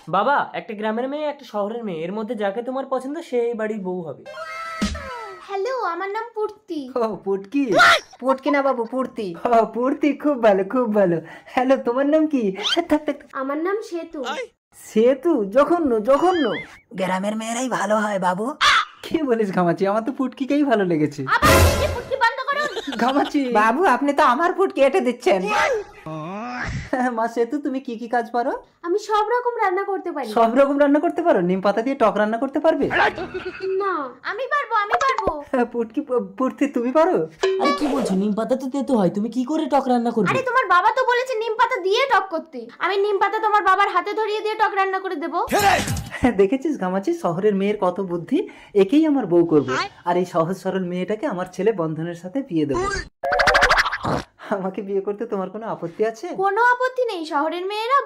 বাবা, একটা গ্রামের মেয়ে একটা শহরের মেয়ে, এর মধ্যে যাকে তোমার পছন্দ সে এই বাড়ির বউ হবে। হ্যালো, আমার নাম পূর্তি। ও পুটকি। পুটকি না বাবু, পূর্তি। ও পূর্তি, খুব ভালো খুব ভালো। হ্যালো, তোমার নাম কি? থাক থাক থাক। আমার নাম সেতু। সেতু? জঘন্য জঘন্য। গ্রামের মেয়েরাই ভালো হয় বাবু। কি বলিস ঘামাচি, আমার তো পুটকিকেই ভালো লেগেছে। আবার এই পুটকি বন্ধ করুন। ঘামাচি। বাবু আপনি তো আমার পুটকি এঁটে দিচ্ছেন। মা সেতু, তুমি কি কি কাজ পারো? আমি সব রকম রান্না করতে পারি। সব রকম রান্না করতে পারো? নিম পাতা দিয়ে টক রান্না করতে পারবে? না, আমি পারবো। পুটকি, পূর্তি তুমি পারো? আরে কি বলছো, নিম পাতা তো তেতো হয়, তুমি কি করে টক রান্না করবে? আরে তোমার বাবা তো বলেছে নিম পাতা দিয়ে টক করতে। আমি নিম পাতা তোমার বাবার হাতে ধরিয়ে দিয়ে টক রান্না করে দেবো। দেখেছিস ঘামাচি, শহরের মেয়ের কত বুদ্ধি। একেই আমার বউ করবো, আর এই সহজ সরল মেয়েটাকে আমার ছেলে বন্ধনের সাথে বিয়ে দেবো। আমাকে বিয়ে করতে তোমার কোনো আপত্তি আছে? কোনো আপত্তি নেই, শহরের মেয়েরা